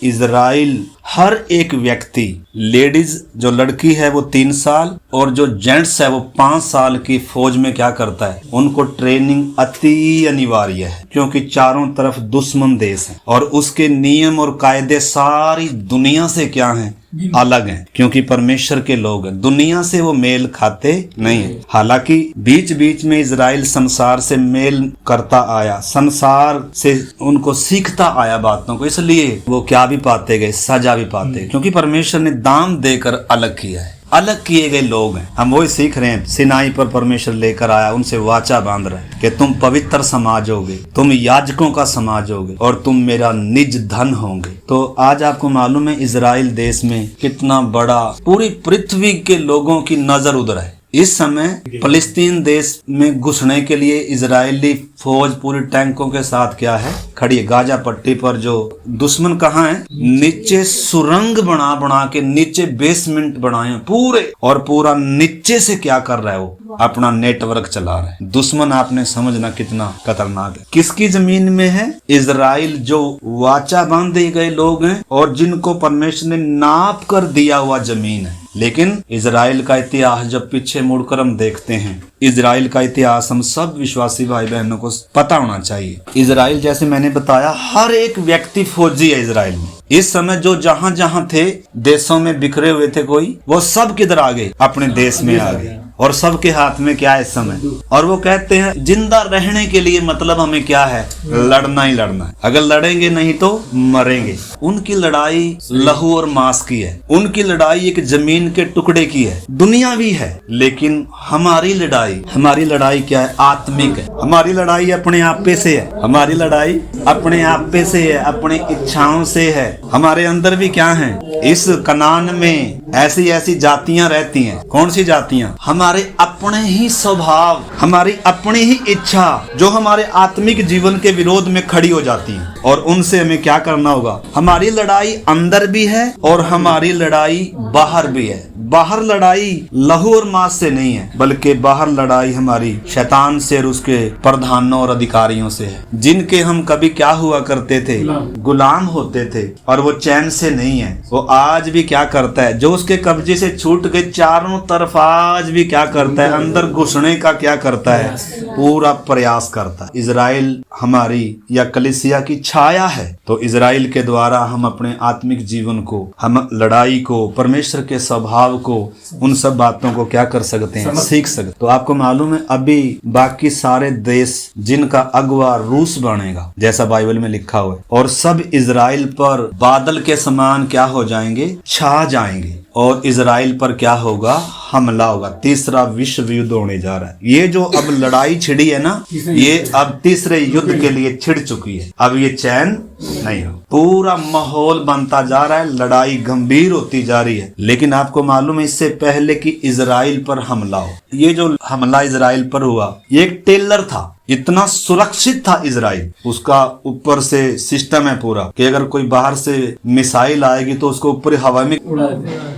Israel हर एक व्यक्ति, ladies जो लड़की है वो 3 साल और जो जेंट्स है वो 5 साल की फौज में क्या करता है, उनको ट्रेनिंग अति अनिवार्य है, क्योंकि चारों तरफ दुश्मन देश है और उसके नियम और कायदे सारी दुनिया से क्या हैं, अलग हैं, क्योंकि परमेश्वर के लोग हैं, दुनिया से वो मेल खाते नहीं है। हालांकि बीच बीच में इजराइल संसार से मेल करता आया, संसार से उनको सीखता आया बातों को, इसलिए वो क्या भी पाते गए, सजा भी पाते गए, क्योंकि परमेश्वर ने दाम देकर अलग किया है, अलग किए गए लोग हैं। हम वही सीख रहे हैं, सिनाई पर परमेश्वर लेकर आया, उनसे वाचा बांध रहे हैं कि तुम पवित्र समाज होगे, तुम याजकों का समाज होगे और तुम मेरा निज धन होंगे। तो आज आपको मालूम है इजराइल देश में कितना बड़ा पूरी पृथ्वी के लोगों की नजर उधर है। इस समय फलस्तीन देश में घुसने के लिए इजरायली फौज पूरी टैंकों के साथ क्या है, खड़ी है। गाजा पट्टी पर जो दुश्मन कहाँ है, नीचे सुरंग बना बना के नीचे बेसमेंट बनाए पूरे, और पूरा नीचे से क्या कर रहा है, वो अपना नेटवर्क चला रहा है। दुश्मन आपने समझना कितना खतरनाक है। किसकी जमीन में है? इजराइल जो वाचा बांधे गए लोग हैं और जिनको परमेश्वर ने नाप कर दिया हुआ जमीन है। लेकिन इजराइल का इतिहास जब पीछे मुड़कर हम देखते हैं, इजराइल का इतिहास हम सब विश्वासी भाई बहनों को पता होना चाहिए। इजराइल जैसे मैंने बताया हर एक व्यक्ति फौजी है इजराइल में। इस समय जो जहां जहां थे देशों में बिखरे हुए थे कोई, वो सब किधर आ गए, अपने देश में आ गए, और सबके हाथ में क्या है इस समय, और वो कहते हैं जिंदा रहने के लिए मतलब हमें क्या है, लड़ना ही लड़ना है, अगर लड़ेंगे नहीं तो मरेंगे। उनकी लड़ाई लहू और मांस की है, उनकी लड़ाई एक जमीन के टुकड़े की है, दुनियावी है। लेकिन हमारी लड़ाई क्या है, आत्मिक है। हमारी लड़ाई अपने आप पे से है, हमारी लड़ाई अपने आप पे से है, अपनी इच्छाओं से है। हमारे अंदर भी क्या है, इस कनान में ऐसी ऐसी जातियां रहती हैं। कौन सी जातियां? हमारे अपने ही स्वभाव, हमारी अपनी ही इच्छा जो हमारे आत्मिक जीवन के विरोध में खड़ी हो जाती हैं, और उनसे हमें क्या करना होगा। हमारी लड़ाई अंदर भी है और हमारी लड़ाई बाहर भी है। बाहर लड़ाई लहू और मांस से नहीं है, बल्कि बाहर लड़ाई हमारी शैतान से और उसके प्रधानों और अधिकारियों से है, जिनके हम कभी क्या हुआ करते थे, गुलाम होते थे, और वो चैन से नहीं है। वो आज भी क्या करता है, जो उसके कब्जे से छूट गए चारों तरफ आज भी क्या करता है, अंदर घुसने का क्या करता है, पूरा प्रयास करता है। इजराइल हमारी या कलीसिया की छाया है, तो इजराइल के द्वारा हम अपने आत्मिक जीवन को, हम लड़ाई को, परमेश्वर के स्वभाव को, उन सब बातों को क्या कर सकते हैं, सीख सकते। तो आपको मालूम है अभी बाकी सारे देश जिनका अगवा रूस बनेगा, जैसा बाइबल में लिखा हुआ है, और सब इजराइल पर बादल के समान क्या हो जाएंगे, छा जाएंगे, और इजराइल पर क्या होगा, हमला होगा। तीसरा विश्व युद्ध होने जा रहा है। ये जो अब लड़ाई छिड़ी है ना, ये अब तीसरे युद्ध के लिए छिड़ चुकी है। अब ये चैन नहीं हो, पूरा माहौल बनता जा रहा है, लड़ाई गंभीर होती जा रही है। लेकिन आपको मालूम है इससे पहले कि इजराइल पर हमला हो, ये जो हमला इजराइल पर हुआ, ये एक टेलर था, इतना सुरक्षित था इजराइल, उसका ऊपर से सिस्टम है पूरा कि अगर कोई बाहर से मिसाइल आएगी तो उसको ऊपर हवा में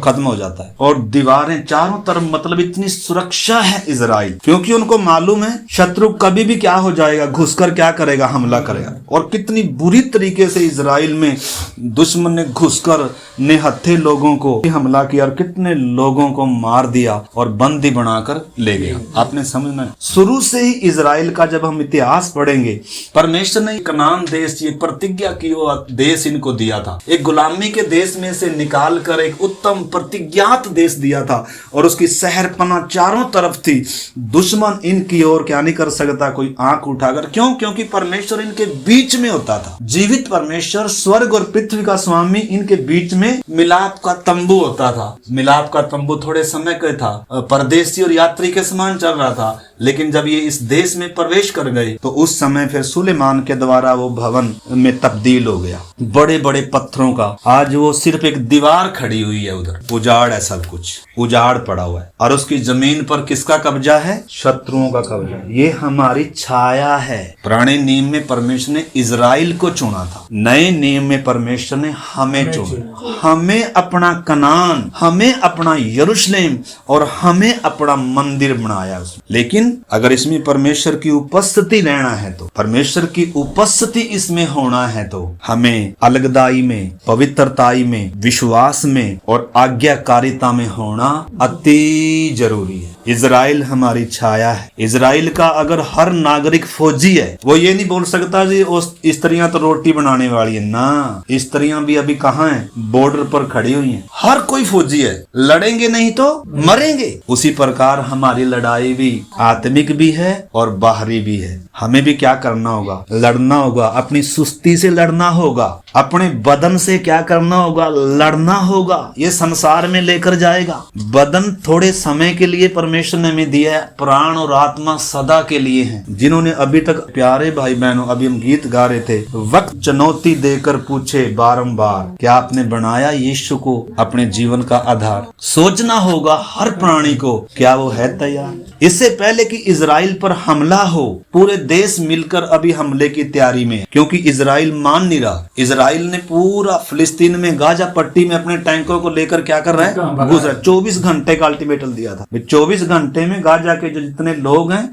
खत्म हो जाता है, और दीवारें चारों तरफ, मतलब इतनी सुरक्षा है इजराइल, क्योंकि उनको मालूम है शत्रु कभी भी क्या हो जाएगा, घुसकर क्या करेगा, हमला करेगा। और कितनी बुरी तरीके से इजराइल में दुश्मन ने घुसकर निहत्थे लोगों को हमला किया और कितने लोगों को मार दिया और बंदी बनाकर ले गया। आपने समझना, शुरू से ही इजराइल का जब हम इतिहास पढ़ेंगे, परमेश्वर ने कनान देश, ये प्रतिज्ञा की वो देश इनको दिया था, एक गुलामी के देश में से निकाल कर एक उत्तम प्रतिज्ञात देश दिया था, और उसकी शहरपना चारों तरफ थी। दुश्मन इनकी ओर क्या नहीं कर सकता कोई आंख उठाकर, क्यों? क्योंकि परमेश्वर इनके बीच में होता था। जीवित परमेश्वर, स्वर्ग और पृथ्वी का स्वामी, इनके बीच में मिलाप का तंबू होता था। मिलाप का तंबू थोड़े समय का था, परदेशी और यात्री के समान चल रहा था, लेकिन जब ये इस देश में प्रवेश कर गए तो उस समय फिर सुलेमान के द्वारा वो भवन में तब्दील हो गया, बड़े बड़े पत्थरों का। आज वो सिर्फ एक दीवार खड़ी हुई है, उधर उजाड़ है, सब कुछ उजाड़ पड़ा हुआ है, और उसकी जमीन पर किसका कब्जा है? शत्रुओं का कब्जा। ये हमारी छाया है। पुराने नियम में परमेश्वर ने इजराइल को चुना था, नए नियम में परमेश्वर ने हमें चुना, हमें अपना कनान, हमें अपना यरूशलेम और हमें अपना मंदिर बनाया उसमें। लेकिन लेकिन अगर इसमें परमेश्वर की उपस्थिति रहना है तो, परमेश्वर की उपस्थिति इसमें होना है तो हमें अलगदाई में, पवित्रताई में, विश्वास में और आज्ञाकारिता में होना अति जरूरी है। इजराइल हमारी छाया है। इजराइल का अगर हर नागरिक फौजी है, वो ये नहीं बोल सकता जी स्त्रियां तो रोटी बनाने वाली है ना, स्त्रियां भी अभी कहाँ है, बॉर्डर पर खड़ी हुई हैं। हर कोई फौजी है, लड़ेंगे नहीं तो मरेंगे। उसी प्रकार हमारी लड़ाई भी आत्मिक भी है और बाहरी भी है। हमें भी क्या करना होगा, लड़ना होगा, अपनी सुस्ती से लड़ना होगा, अपने बदन से क्या करना होगा, लड़ना होगा। ये संसार में लेकर जाएगा। बदन थोड़े समय के लिए परमेश्वर ने हमें दिया है, प्राण और आत्मा सदा के लिए हैं। जिन्होंने अभी तक, प्यारे भाई बहनों, अभी हम गीत गा रहे थे, वक्त चुनौती देकर पूछे बारंबार, क्या आपने बनाया यीशु को अपने जीवन का आधार। सोचना होगा हर प्राणी को, क्या वो है तैयार। इससे पहले कि इजराइल पर हमला हो, पूरे देश मिलकर अभी हमले की तैयारी में, क्योंकि इजराइल मान नहीं रहा। इजराइल ने पूरा फिलिस्तीन में गाजा पट्टी में अपने टैंकों को लेकर क्या कर रहा है, घुस रहा है। 24 घंटे का अल्टीमेटम दिया था, 24 घंटे में गाजा के जो जितने लोग हैं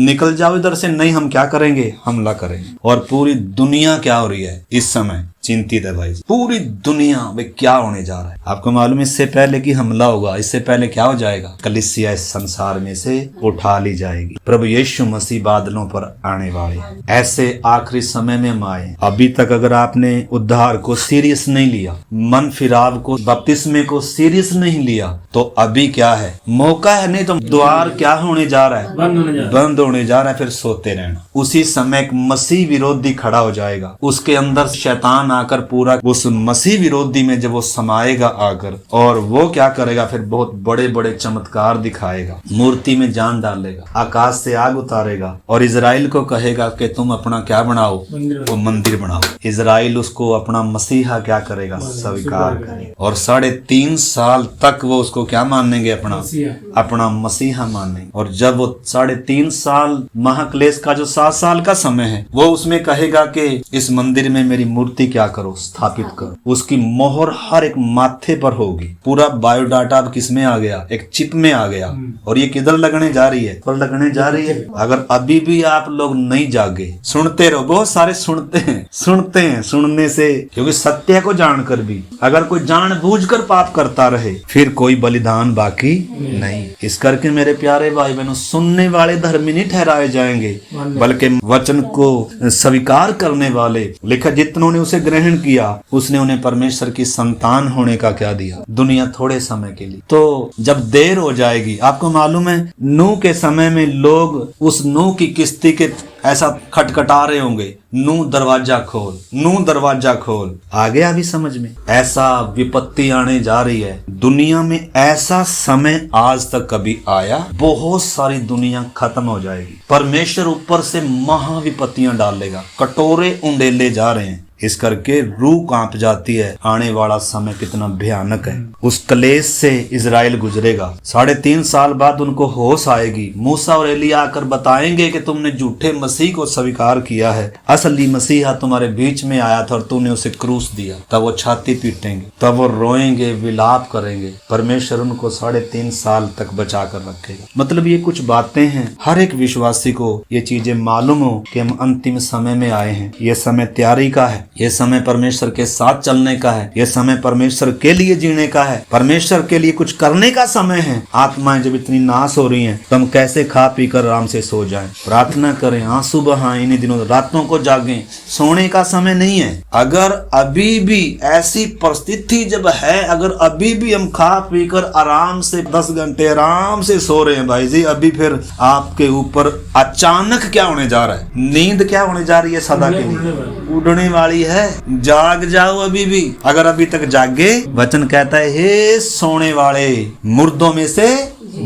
निकल जाओ इधर से, नहीं हम क्या करेंगे, हमला करेंगे। और पूरी दुनिया क्या हो रही है इस समय, चिंतित है भाई। पूरी दुनिया में क्या होने जा रहा है आपको मालूम है। इससे पहले कि हमला होगा, इससे पहले क्या हो जाएगा, कलीसिया इस संसार में से उठा ली जाएगी। प्रभु यीशु मसीह बादलों पर आने वाले हैं। ऐसे आखिरी समय में हम आए। अभी तक अगर आपने उद्धार को सीरियस नहीं लिया, मन फिराव को, बपतिस्मे को सीरियस नहीं लिया, तो अभी क्या है, मौका है। नहीं तो द्वार क्या होने जा रहा है, बंद होने जा रहा है। फिर सोते रहना। उसी समय एक मसीह विरोधी खड़ा हो जाएगा। उसके अंदर शैतान आकर पूरा उस मसीह विरोधी में जब वो समाएगा आकर, और वो क्या करेगा, फिर बहुत बड़े बड़े चमत्कार दिखाएगा, मूर्ति में जान डालेगा, आकाश से आग उतारेगा और इजराइल को कहेगा कि तुम अपना क्या बनाओ, वो मंदिर बनाओ। इजराइल उसको अपना मसीहा क्या करेगा, स्वीकार करेगा। और 3.5 साल तक वो उसको क्या मानेंगे, अपना मसीहा मानेंगे। और जब वो 3.5 साल महाक्लेश का जो 7 साल का समय है, वो उसमें कहेगा कि इस मंदिर में मेरी मूर्ति क्या करो, स्थापित करो। उसकी मोहर हर एक माथे पर होगी। पूरा बायोडाटा अब किसमें आ गया, एक चिप में आ गया। और ये किधर लगने जा रही है, पर लगने जा रही है। अगर अभी भी आप लोग नहीं जागे, सुनते रहो। बहुत सारे सुनते हैं, सुनने से, क्योंकि सत्य को जानकर भी अगर कोई जानबूझकर पाप करता रहे, फिर कोई बलिदान बाकी नहीं। इस करके मेरे प्यारे भाई बहनों, सुनने वाले धर्मी नहीं ठहराए जाएंगे, बल्कि वचन को स्वीकार करने वाले। लिखा, जितनों ने उसे ग्रहण किया, उसने उन्हें परमेश्वर की संतान होने का क्या दिया, दुनिया थोड़े समय के लिए। तो जब देर हो जाएगी, आपको मालूम है नूह के समय में लोग उस नूह की किस्ती के ऐसा खटखटा रहे होंगे, नूह दरवाजा खोल, नूह दरवाजा खोल। आ गया अभी समझ में, ऐसा विपत्ति आने जा रही है दुनिया में। ऐसा समय आज तक कभी आया, बहुत सारी दुनिया खत्म हो जाएगी। परमेश्वर ऊपर से महाविपत्तियां डालेगा, कटोरे उंडेले जा रहे हैं। इस करके रूह कांप जाती है। आने वाला समय कितना भयानक है। उस क्लेश से इजराइल गुजरेगा। 3.5 साल बाद उनको होश आएगी। मूसा और एलिया आकर बताएंगे कि तुमने झूठे मसीह को स्वीकार किया है, असली मसीहा तुम्हारे बीच में आया था और तुमने उसे क्रूस दिया। तब वो छाती पीटेंगे, तब वो रोएंगे, विलाप करेंगे। परमेश्वर उनको 3.5 साल तक बचा कर रखेगा। मतलब ये कुछ बातें हैं, हर एक विश्वासी को ये चीजें मालूम हो कि हम अंतिम समय में आए हैं। ये समय तैयारी का है, ये समय परमेश्वर के साथ चलने का है, ये समय परमेश्वर के लिए जीने का है, परमेश्वर के लिए कुछ करने का समय है। आत्माएं जब इतनी नाश हो रही हैं, तो हम कैसे खा पी कर आराम से सो जाएं। प्रार्थना करें, आंसू बहाएं, इन्हीं दिनों रातों को जागें। सोने का समय नहीं है। अगर अभी भी ऐसी परिस्थिति जब है, अगर अभी भी हम खा पी कर आराम से 10 घंटे आराम से सो रहे हैं भाई जी, अभी फिर आपके ऊपर अचानक क्या होने जा रहा है, नींद क्या होने जा रही है, सदा के लिए उड़ने वाली है। जाग जाओ अभी भी। अगर अभी तक जागे, वचन कहता है, हे सोने वाले, मुर्दों में से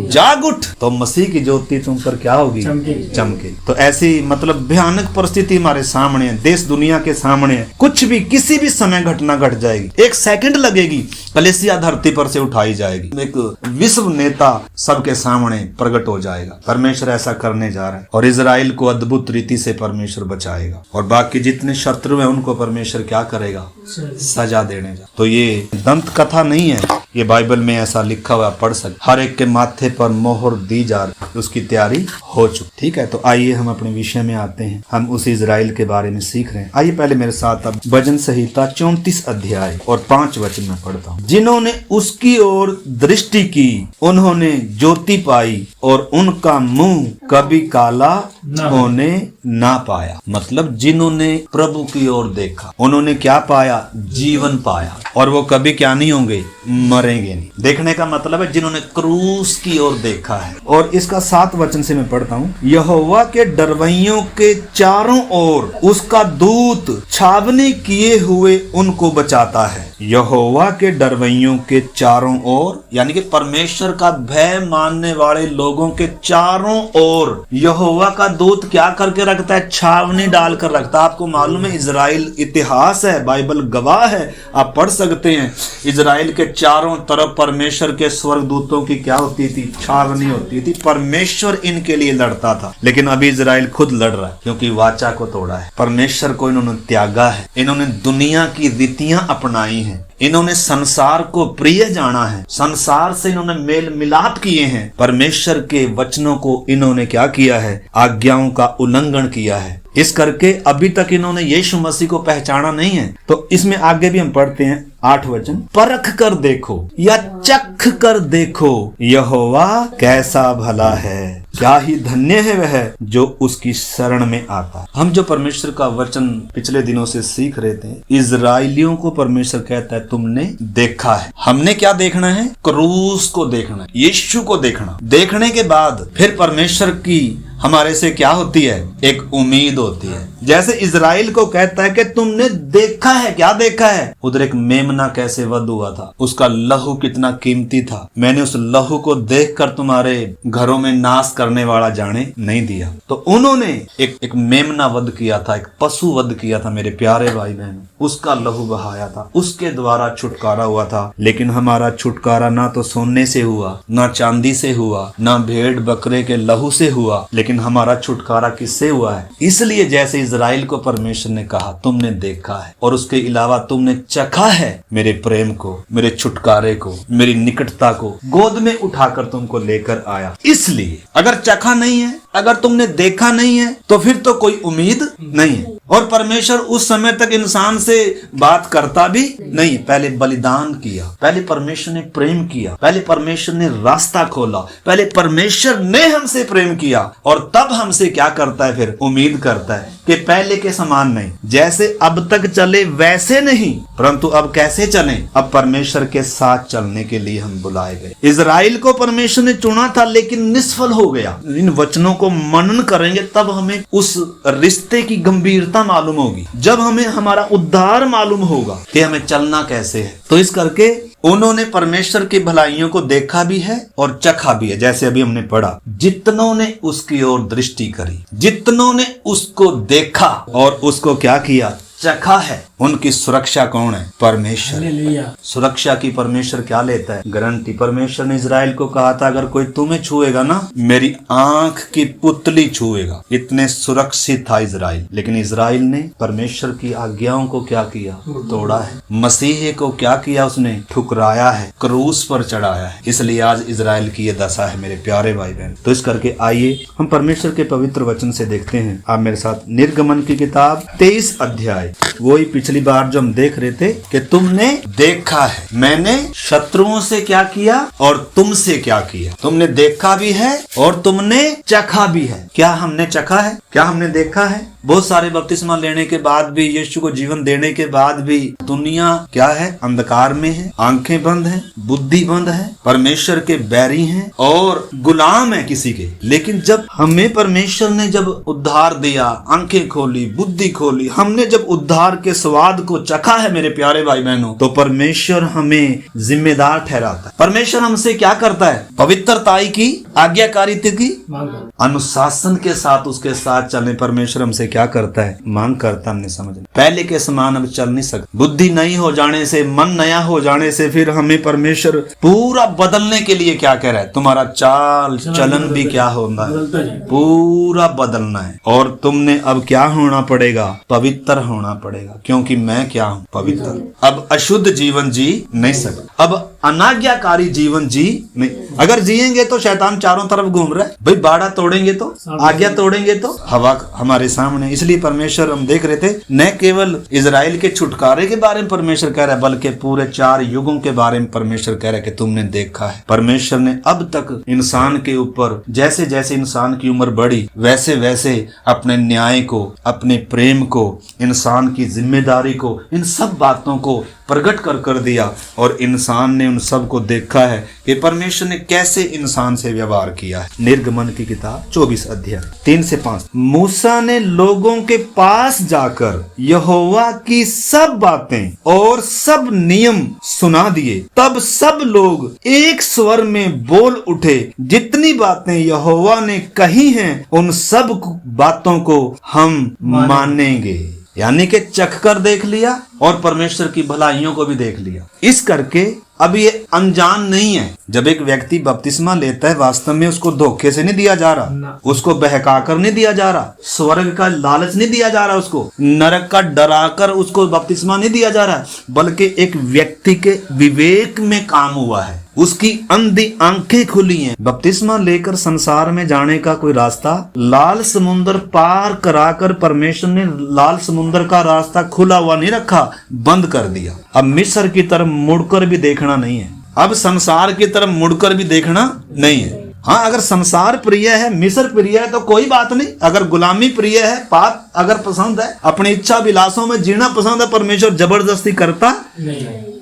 जाग उठ, तो मसीह की ज्योति तुम पर क्या होगी, चमके। तो ऐसी मतलब भयानक परिस्थिति हमारे सामने है, देश दुनिया के सामने है। कुछ भी किसी भी समय घटना घट जाएगी, 1 सेकंड लगेगी, कलीसिया धरती पर से उठाई जाएगी। एक विश्व नेता सबके सामने प्रकट हो जाएगा। परमेश्वर ऐसा करने जा रहा है और इजराइल को अद्भुत रीति से परमेश्वर बचाएगा। और बाकी जितने शत्रु हैं उनको परमेश्वर क्या करेगा, सजा देने जा। तो ये दंत कथा नहीं है, ये बाइबल में ऐसा लिखा हुआ, पढ़ सकते। हर एक के माथे पर मोहर दी जा रही, उसकी तैयारी हो चुकी। ठीक है, तो आइए हम अपने विषय में आते हैं। हम उस इजराइल के बारे में सीख रहे हैं। आइए पहले मेरे साथ अब भजन संहिता 34 अध्याय और 5 वचन में पढ़ता हूँ। जिन्होंने उसकी ओर दृष्टि की उन्होंने ज्योति पाई और उनका मुंह कभी काला होने ना पाया। मतलब जिन्होंने प्रभु की ओर देखा उन्होंने क्या पाया? जीवन पाया, और वो कभी क्या नहीं होंगे? मरेंगे नहीं। देखने का मतलब है जिन्होंने क्रूस की ओर देखा है। और इसका 7 वचन से मैं पढ़ता हूँ। यहोवा के डरवैयों के चारों ओर उसका दूत छावनी किए हुए उनको बचाता है। यहोवा के डरवैयों के चारों ओर, यानी कि परमेश्वर का भय मानने वाले लोगों के चारों ओर यहोवा का दूत क्या करके रखता है? छावनी डालकर रखता है। आपको मालूम है, इजराइल इतिहास है, बाइबल गवाह है, आप पढ़ सकते हैं। इजराइल के चारों तरफ परमेश्वर के स्वर्गदूतों की क्या होती थी? छावनी होती थी। परमेश्वर इनके लिए लड़ता था, लेकिन अभी इजराइल खुद लड़ रहा है, क्योंकि वाचा को तोड़ा है, परमेश्वर को इन्होंने त्यागा है, इन्होंने दुनिया की रीतियां अपनाई हैं, इन्होंने संसार को प्रिय जाना है, संसार से इन्होंने मेल मिलाप किए हैं, परमेश्वर के वचनों को इन्होंने क्या किया है? आज्ञाओं का उल्लंघन किया है। इस करके अभी तक इन्होंने यीशु मसीह को पहचाना नहीं है। तो इसमें आगे भी हम पढ़ते हैं 8 वचन। परख कर देखो या चख कर देखो यहोवा कैसा भला है, क्या ही धन्य है वह जो उसकी शरण में आता है। हम जो परमेश्वर का वचन पिछले दिनों से सीख रहे थे, इजराइलियों को परमेश्वर कहता है तुमने देखा है। हमने क्या देखना है? क्रूस को देखना है, यीशु को देखना। देखने के बाद फिर परमेश्वर की हमारे से क्या होती है? एक उम्मीद होती है। जैसे इजराइल को कहता है कि तुमने देखा है। क्या देखा है? उधर एक मेमना कैसे वध हुआ था, उसका लहू कितना कीमती था। मैंने उस लहू को देखकर तुम्हारे घरों में नाश करने वाला जाने नहीं दिया। तो उन्होंने एक मेमना वध किया था, एक पशु वध किया था मेरे प्यारे भाई बहन, उसका लहू बहाया था, उसके द्वारा छुटकारा हुआ था। लेकिन हमारा छुटकारा ना तो सोने से हुआ, ना चांदी से हुआ, ना भेड़ बकरे के लहू से हुआ, लेकिन हमारा छुटकारा किससे हुआ है? इसलिए जैसे इजराइल को परमेश्वर ने कहा तुमने देखा है, और उसके अलावा तुमने चखा है मेरे प्रेम को, मेरे छुटकारे को, मेरी निकटता को, गोद में उठाकर तुमको लेकर आया। इसलिए अगर चखा नहीं है, अगर तुमने देखा नहीं है, तो फिर तो कोई उम्मीद नहीं है। और परमेश्वर उस समय तक इंसान से बात करता भी नहीं। पहले बलिदान किया, पहले परमेश्वर ने प्रेम किया, पहले परमेश्वर ने रास्ता खोला, पहले परमेश्वर ने हमसे प्रेम किया, और तब हमसे क्या करता है? फिर उम्मीद करता है कि पहले के समान नहीं, जैसे अब तक चले वैसे नहीं, परंतु अब कैसे चलें? अब परमेश्वर के साथ चलने के लिए हम बुलाए गए। इजराइल को परमेश्वर ने चुना था, लेकिन निष्फल हो गया। इन वचनों को मनन करेंगे तब हमें उस रिश्ते की गंभीरता मालूम होगी, जब हमें हमारा उद्धार मालूम होगा कि हमें चलना कैसे है। तो इस करके उन्होंने परमेश्वर की भलाइयों को देखा भी है और चखा भी है। जैसे अभी हमने पढ़ा, जितनों ने उसकी ओर दृष्टि करी, जितनों ने उसको देखा और उसको क्या किया? चखा है। उनकी सुरक्षा कौन है? परमेश्वर। सुरक्षा की परमेश्वर क्या लेता है? गारंटी। परमेश्वर ने इजराइल को कहा था अगर कोई तुम्हें छुएगा ना, मेरी आंख की पुतली छुएगा। इतने सुरक्षित था इजराइल, लेकिन इजराइल ने परमेश्वर की आज्ञाओं को क्या किया? तोड़ा है। मसीह को क्या किया? उसने ठुकराया है, क्रूस पर चढ़ाया है। इसलिए आज इजराइल की ये दशा है मेरे प्यारे भाई बहन। तो इस करके आइए हम परमेश्वर के पवित्र वचन से देखते हैं। आप मेरे साथ निर्गमन की किताब 23 अध्याय, वही पिछली बार जो हम देख रहे थे कि तुमने देखा है, मैंने शत्रुओं से क्या किया और तुमसे क्या किया। तुमने देखा भी है और तुमने चखा भी है। क्या हमने चखा है? क्या हमने देखा है? बहुत सारे बपतिस्मा लेने के बाद भी, यीशु को जीवन देने के बाद भी दुनिया क्या है? अंधकार में है, आंखें बंद हैं, बुद्धि बंद है, परमेश्वर के बैरी हैं और गुलाम है किसी के। लेकिन जब हमें परमेश्वर ने जब उद्धार दिया, आंखें खोली, बुद्धि खोली, हमने जब उद्धार के स्वाद को चखा है मेरे प्यारे भाई बहनों, तो परमेश्वर हमें जिम्मेदार ठहराता है। परमेश्वर हमसे क्या करता है? पवित्रताई की, आज्ञाकारिता की, अनुशासन के साथ उसके साथ चलने परमेश्वर हमसे क्या करता है? मांग करता। हमने समझ पहले के समान अब चल नहीं सकते। बुद्धि नई हो जाने से, मन नया हो जाने से फिर हमें परमेश्वर पूरा बदलने के लिए क्या कह रहा है? तुम्हारा चाल चलन भी क्या होना है? पूरा बदलना है। और तुमने अब क्या होना पड़ेगा? पवित्र होना पड़ेगा, क्योंकि मैं क्या हूँ? पवित्र। अब अशुद्ध जीवन जी नहीं सकता। अब अनाज्ञाकारी जीवन जी नहीं। अगर जिएंगे तो शैतान चारों तरफ घूम रहा है भाई, बाड़ा तोड़ेंगे तो, आज्ञा तोड़ेंगे तो, हवा हमारे सामने। इसलिए परमेश्वर, हम देख रहे थे, न केवल इजराइल के छुटकारे के बारे में परमेश्वर कह रहा है, बल्कि पूरे 4 युगों के बारे में परमेश्वर कह रहा है कि तुमने देखा है। परमेश्वर ने अब तक इंसान के ऊपर जैसे जैसे इंसान की उम्र बढ़ी वैसे वैसे अपने न्याय को, अपने प्रेम को, इंसान की जिम्मेदारी को, इन सब बातों को प्रकट कर दिया। और इंसान ने उन सब को देखा है कि परमेश्वर ने कैसे इंसान से व्यवहार किया है। निर्गमन की किताब 24 अध्याय 3 से 5। मूसा ने लोगों के पास जाकर यहोवा की सब बातें और सब नियम सुना दिए। तब सब लोग एक स्वर में बोल उठे, जितनी बातें यहोवा ने कही हैं उन सब बातों को हम मानेंगे। यानी कि चख कर देख लिया और परमेश्वर की भलाइयों को भी देख लिया। इस करके अब ये अनजान नहीं है। जब एक व्यक्ति बपतिस्मा लेता है, वास्तव में उसको धोखे से नहीं दिया जा रहा, उसको बहकाकर नहीं दिया जा रहा, स्वर्ग का लालच नहीं दिया जा रहा, उसको नरक का डराकर उसको बपतिस्मा नहीं दिया जा रहा, बल्कि एक व्यक्ति के विवेक में काम हुआ है, उसकी अंधी आंखें खुली हैं। बपतिस्मा लेकर संसार में जाने का कोई रास्ता, लाल समुद्र पार कराकर परमेश्वर ने लाल समुद्र का रास्ता खुला हुआ नहीं रखा, बंद कर दिया। अब मिस्र की तरफ मुड़कर भी देखना नहीं है, अब संसार की तरफ मुड़कर भी देखना नहीं है। हाँ, अगर संसार प्रिय है, मिस्र प्रिय है तो कोई बात नहीं। अगर गुलामी प्रिय है, पाप अगर पसंद है, अपनी इच्छा विलासों में जीना पसंद है, परमेश्वर जबरदस्ती करता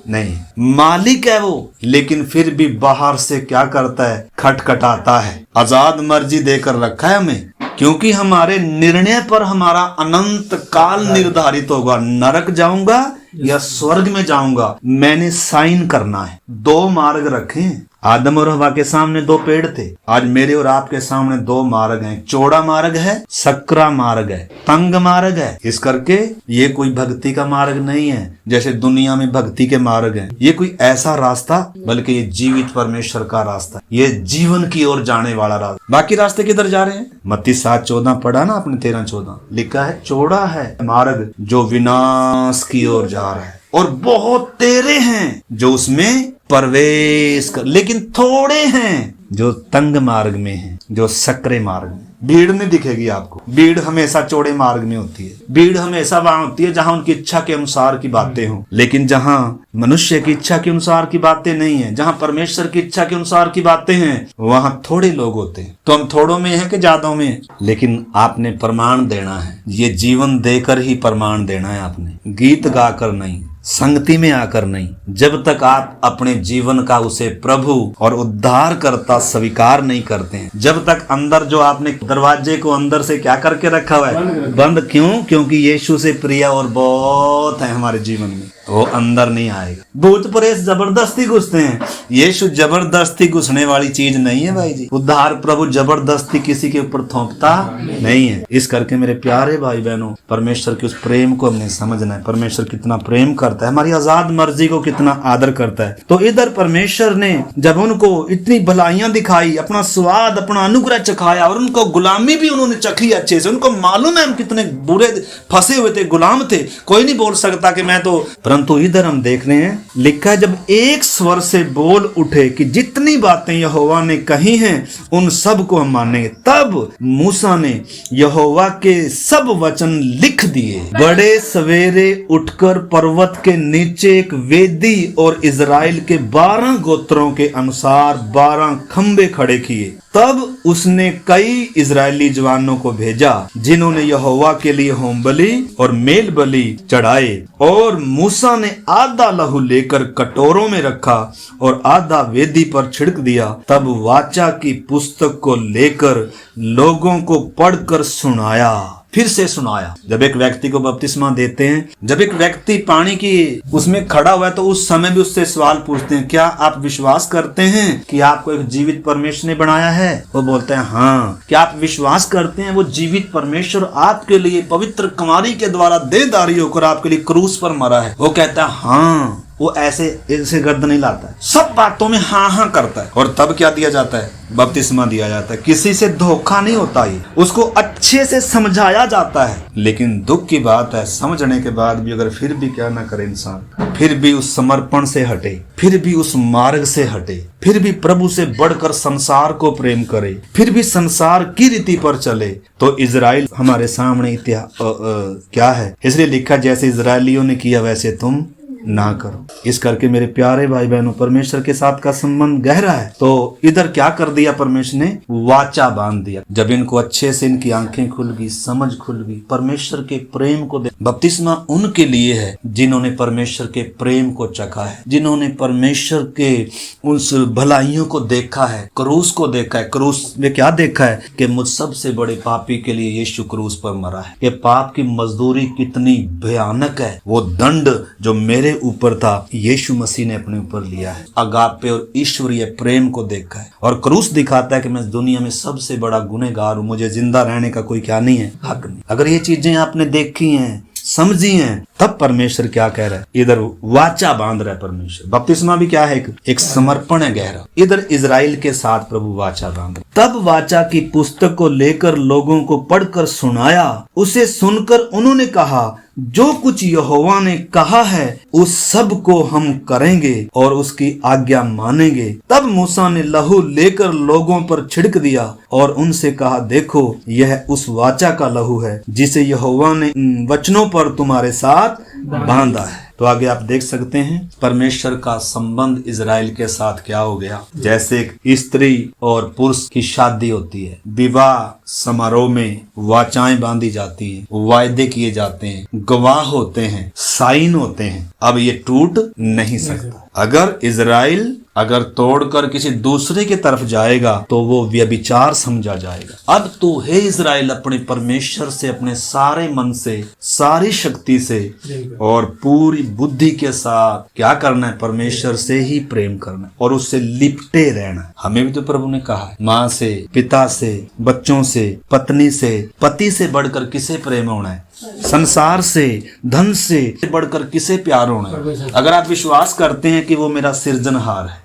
नहीं। मालिक है वो, लेकिन फिर भी बाहर से क्या करता है, खटखटाता है। आजाद मर्जी देकर रखा है हमें, क्योंकि हमारे निर्णय पर हमारा अनंत काल निर्धारित होगा। नरक जाऊंगा या स्वर्ग में जाऊंगा, मैंने साइन करना है। 2 मार्ग रखे हैं। आदम और हवा के सामने 2 पेड़ थे, आज मेरे और आपके सामने 2 मार्ग हैं। चौड़ा मार्ग है, सकरा मार्ग है, तंग मार्ग है। इस करके ये कोई भक्ति का मार्ग नहीं है जैसे दुनिया में भक्ति के मार्ग हैं। ये कोई ऐसा रास्ता, बल्कि ये जीवित परमेश्वर का रास्ता, ये जीवन की ओर जाने वाला रास्ता। बाकी रास्ते किधर जा रहे हैं? मत्ती 7:14 पढ़ा ना आपने, 13:14 लिखा है, चौड़ा है मार्ग जो विनाश की ओर जा रहा है, और बहुत तेरे हैं जो उसमें प्रवेश कर, लेकिन थोड़े हैं जो तंग मार्ग में हैं, जो सकरे मार्ग में। भीड़ नहीं दिखेगी आपको, भीड़ हमेशा चौड़े मार्ग में होती है। भीड़ हमेशा वहां होती है जहां उनकी इच्छा के अनुसार की बातें हों, लेकिन जहां मनुष्य की इच्छा के अनुसार की बातें नहीं है, जहां परमेश्वर की इच्छा के अनुसार की बातें हैं, वहां थोड़े लोग होते हैं। तो हम थोड़ों में हैं कि ज्यादा में हैं? लेकिन आपने प्रमाण देना है, ये जीवन देकर ही प्रमाण देना है आपने, गीत गाकर नहीं, संगति में आकर नहीं। जब तक आप अपने जीवन का उसे प्रभु और उद्धार करता स्वीकार नहीं करते हैं, जब तक अंदर जो आपने दरवाजे को अंदर से क्या करके रखा हुआ है, बंद। क्यों? क्योंकि यीशु से प्रिय और बहुत है हमारे जीवन में, वो अंदर नहीं आएगा। भूत प्रेत जबरदस्ती घुसते हैं, यीशु जबरदस्ती घुसने वाली चीज नहीं है भाई जी। उद्धार प्रभु जबरदस्ती किसी के ऊपर थोपता नहीं है। इस करके मेरे प्यारे भाई बहनों, परमेश्वर के उस प्रेम को हमने समझना है। परमेश्वर कितना प्रेम करता है, हमारी आजाद मर्जी को कितना आदर करता है। तो इधर परमेश्वर ने जब उनको इतनी भलाइयां दिखाई, अपना स्वाद, अपना अनुग्रह चखाया, और उनको गुलामी भी उन्होंने चखी अच्छे से। उनको मालूम है हम कितने बुरे फंसे हुए थे, गुलाम थे, कोई नहीं बोल सकता कि मैं तो। परंतु इधर हम देख रहे हैं, लिखा है जब एक स्वर से बोल उठे कि जितनी बातें यहोवा ने कही हैं उन सब को हम मानेंगे। तब मूसा ने यहोवा के सब वचन लिख दिए। बड़े सवेरे उठकर पर्वत के नीचे एक वेदी और इजराइल के 12 गोत्रों के अनुसार 12 खंबे खड़े किए। तब उसने कई इजरायली जवानों को भेजा, जिन्होंने यहोवा के लिए होम बलि और मेल बलि चढ़ाए। और मूसा ने आधा लहू लेकर कटोरों में रखा और आधा वेदी पर छिड़क दिया। तब वाचा की पुस्तक को लेकर लोगों को पढ़कर सुनाया, फिर से सुनाया। जब एक व्यक्ति को बपतिस्मा देते हैं, जब एक व्यक्ति पानी की उसमें खड़ा हुआ है, तो उस समय भी उससे सवाल पूछते हैं, क्या आप विश्वास करते हैं कि आपको एक जीवित परमेश्वर ने बनाया है? वो बोलते हैं हाँ। क्या आप विश्वास करते हैं वो जीवित परमेश्वर आपके लिए पवित्र कुमारी के द्वारा देहधारी होकर आपके लिए क्रूस पर मरा है? वो कहता है हाँ। वो ऐसे गर्दन नहीं लाता है, सब बातों में हाँ हाँ करता है। और तब क्या दिया जाता है? बपतिस्मा दिया जाता है। किसी से धोखा नहीं होता ही, उसको अच्छे से समझाया जाता है। लेकिन दुख की बात है, समझने के बाद भी अगर फिर भी क्या ना करे इंसान, फिर भी उस समर्पण से हटे, फिर भी उस मार्ग से हटे, फिर भी प्रभु से बढ़कर संसार को प्रेम करे, फिर भी संसार की रीति पर चले, तो इजराइल हमारे सामने क्या है? इसलिए लिखा, जैसे इजराइलियों ने किया वैसे तुम ना करो। इस करके मेरे प्यारे भाई बहनों, परमेश्वर के साथ का संबंध गहरा है। तो इधर क्या कर दिया परमेश्वर ने? वाचा बांध दिया। जब इनको अच्छे से इनकी आंखें खुल गई, समझ खुल गई, परमेश्वर के प्रेम को बपतिस्मा उनके लिए है जिन्होंने परमेश्वर के प्रेम को चखा है, जिन्होंने परमेश्वर के उस भलाइयों को देखा है, क्रूस को देखा है। क्रूस में क्या देखा है? कि मुझ सबसे बड़े पापी के लिए यीशु क्रूस पर मरा है। ये पाप की मजदूरी कितनी भयानक है, वो दंड जो मेरे ऊपर था यीशु मसीह ने अपने ऊपर लिया है। अगापे और ईश्वरीय प्रेम को देखा है। और क्रूस दिखाता है कि मैं दुनिया में सबसे बड़ा गुनहगार हूं, मुझे जिंदा रहने का कोई क्या नहीं है, हक नहीं। अगर ये चीजें आपने देखी हैं, समझी हैं, तब परमेश्वर क्या कह रहा है? इधर वाचा बांध रहा है परमेश्वर। बपतिस्मा भी क्या है? एक समर्पण है गहरा। इधर इजराइल के साथ प्रभु वाचा बांध रहा। तब वाचा की पुस्तक को लेकर लोगों को पढ़कर सुनाया। उसे सुनकर उन्होंने कहा, जो कुछ यहोवा ने कहा है उस सब को हम करेंगे और उसकी आज्ञा मानेंगे। तब मूसा ने लहू लेकर लोगों पर छिड़क दिया और उनसे कहा, देखो यह उस वाचा का लहू है जिसे यहोवा ने वचनों पर तुम्हारे साथ बांधा है। तो आगे आप देख सकते हैं परमेश्वर का संबंध इजराइल के साथ क्या हो गया। जैसे एक स्त्री और पुरुष की शादी होती है, विवाह समारोह में वाचाएं बांधी जाती हैं, वायदे किए जाते हैं, गवाह होते हैं, साइन होते हैं। अब ये टूट नहीं सकता। अगर इजराइल अगर तोड़कर किसी दूसरे की तरफ जाएगा तो वो व्यभिचार समझा जाएगा। अब तो हे इजराइल अपने परमेश्वर से अपने सारे मन से, सारी शक्ति से और पूरी बुद्धि के साथ क्या करना है? परमेश्वर से ही प्रेम करना है और उससे लिपटे रहना है। हमें भी तो प्रभु ने कहा है, माँ से, पिता से, बच्चों से, पत्नी से, पति से बढ़कर किसे प्रेम होना है? संसार से, धन से बढ़कर किसे प्यार होना है? अगर आप विश्वास करते हैं कि वो मेरा सृजनहार है,